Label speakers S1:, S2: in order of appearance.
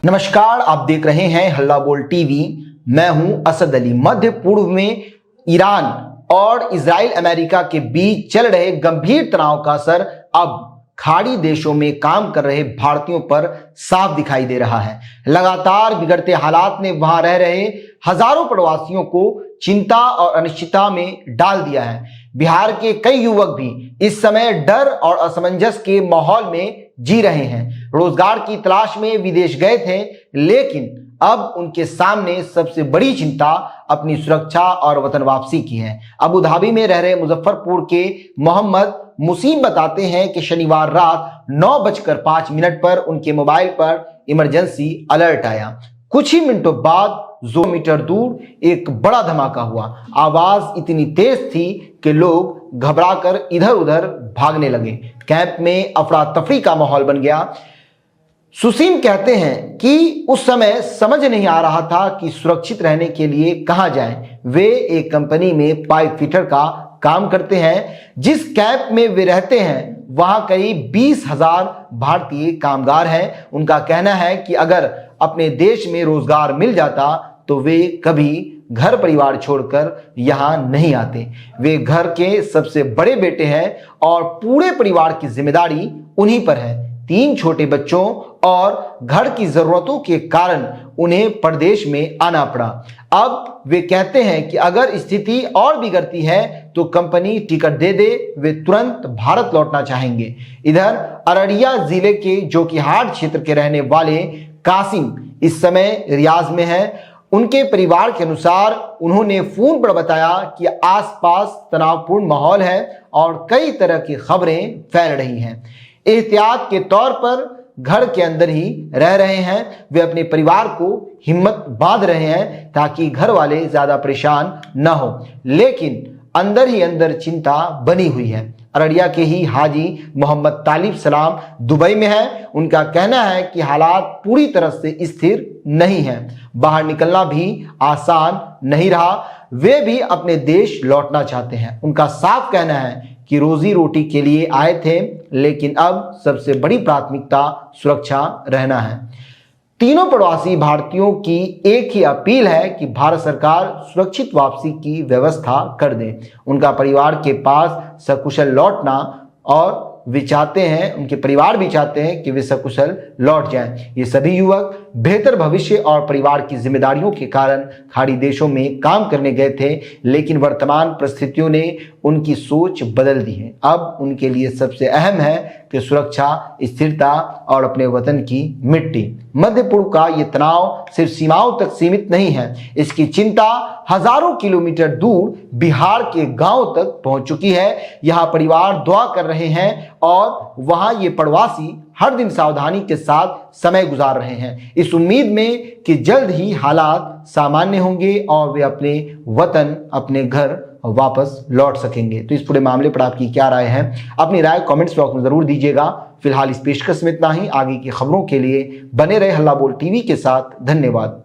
S1: नमस्कार, आप देख रहे हैं हल्ला बोल टीवी। मैं हूं असद अली। मध्य पूर्व में ईरान और इजराइल अमेरिका के बीच चल रहे गंभीर तनाव का असर अब खाड़ी देशों में काम कर रहे भारतीयों पर साफ दिखाई दे रहा है। लगातार बिगड़ते हालात ने वहां रह रहे हजारों प्रवासियों को चिंता और अनिश्चितता में डाल दिया है। बिहार के कई युवक भी इस समय डर और असमंजस के माहौल में जी रहे हैं। रोजगार की तलाश में विदेश गए थे, लेकिन अब उनके सामने सबसे बड़ी चिंता अपनी सुरक्षा और वतन वापसी की है। अबू धाबी में रह रहे मुजफ्फरपुर के मोहम्मद मुसीम बताते हैं कि शनिवार रात 9:05 पर उनके मोबाइल पर इमरजेंसी अलर्ट आया। कुछ ही मिनटों बाद 2 मीटर दूर एक बड़ा धमाका हुआ। आवाज इतनी तेज थी कि लोग घबराकर इधर उधर भागने लगे। कैंप में अफरा तफरी का माहौल बन गया। सुसीम कहते हैं कि उस समय समझ नहीं आ रहा था कि सुरक्षित रहने के लिए कहां जाएं। वे एक कंपनी में पाइप फिटर का काम करते हैं। जिस कैंप में वे रहते हैं वहां करीब 20,000 भारतीय कामगार हैं। उनका कहना है कि अगर अपने देश में रोजगार मिल जाता तो वे कभी घर परिवार छोड़कर यहां नहीं आते। वे घर के सबसे बड़े बेटे हैं और पूरे परिवार की जिम्मेदारी उन्हीं पर है। 3 छोटे बच्चों और घर की जरूरतों के कारण उन्हें प्रदेश में आना पड़ा। अब वे कहते हैं कि अगर स्थिति और बिगड़ती है तो कंपनी टिकट दे दे, वे तुरंत भारत लौटना चाहेंगे। इधर अररिया जिले के जोकीहाट क्षेत्र के रहने वाले कासिम इस समय रियाज में है। उनके परिवार के अनुसार उन्होंने फोन पर बताया कि आसपास तनावपूर्ण माहौल है और कई तरह की खबरें फैल रही हैं। एहतियात के तौर पर घर के अंदर ही रह रहे हैं। वे अपने परिवार को हिम्मत बांध रहे हैं ताकि घर वाले ज्यादा परेशान न हो, लेकिन अंदर ही अंदर चिंता बनी हुई है। अररिया के ही हाजी मोहम्मद तालिब सलाम दुबई में है। उनका कहना है कि हालात पूरी तरह से स्थिर नहीं है। बाहर निकलना भी आसान नहीं रहा। वे भी अपने देश लौटना चाहते हैं। उनका साफ कहना है कि रोजी रोटी के लिए आए थे, लेकिन अब सबसे बड़ी प्राथमिकता सुरक्षा रहना है। तीनों प्रवासी भारतीयों की एक ही अपील है कि भारत सरकार सुरक्षित वापसी की व्यवस्था कर दे। उनका परिवार के पास सकुशल लौटना और वे चाहते हैं, उनके परिवार भी चाहते हैं कि वे सकुशल लौट जाएं। ये सभी युवक बेहतर भविष्य और परिवार की जिम्मेदारियों के कारण खाड़ी देशों में काम करने गए थे, लेकिन वर्तमान परिस्थितियों ने उनकी सोच बदल दी है। अब उनके लिए सबसे अहम है कि सुरक्षा, स्थिरता और अपने वतन की मिट्टी। मध्य पूर्व का ये तनाव सिर्फ सीमाओं तक सीमित नहीं है। इसकी चिंता हजारों किलोमीटर दूर बिहार के गांव तक पहुंच चुकी है। यहाँ परिवार दुआ कर रहे हैं और वहां ये प्रवासी हर दिन सावधानी के साथ समय गुजार रहे हैं, इस उम्मीद में कि जल्द ही हालात सामान्य होंगे और वे अपने वतन, अपने घर वापस लौट सकेंगे। तो इस पूरे मामले पर आपकी क्या राय है? अपनी राय कमेंट्स बॉक्स में जरूर दीजिएगा। फिलहाल इस पेशकश में इतना ही। आगे की खबरों के लिए बने रहे हल्ला बोल टीवी के साथ। धन्यवाद।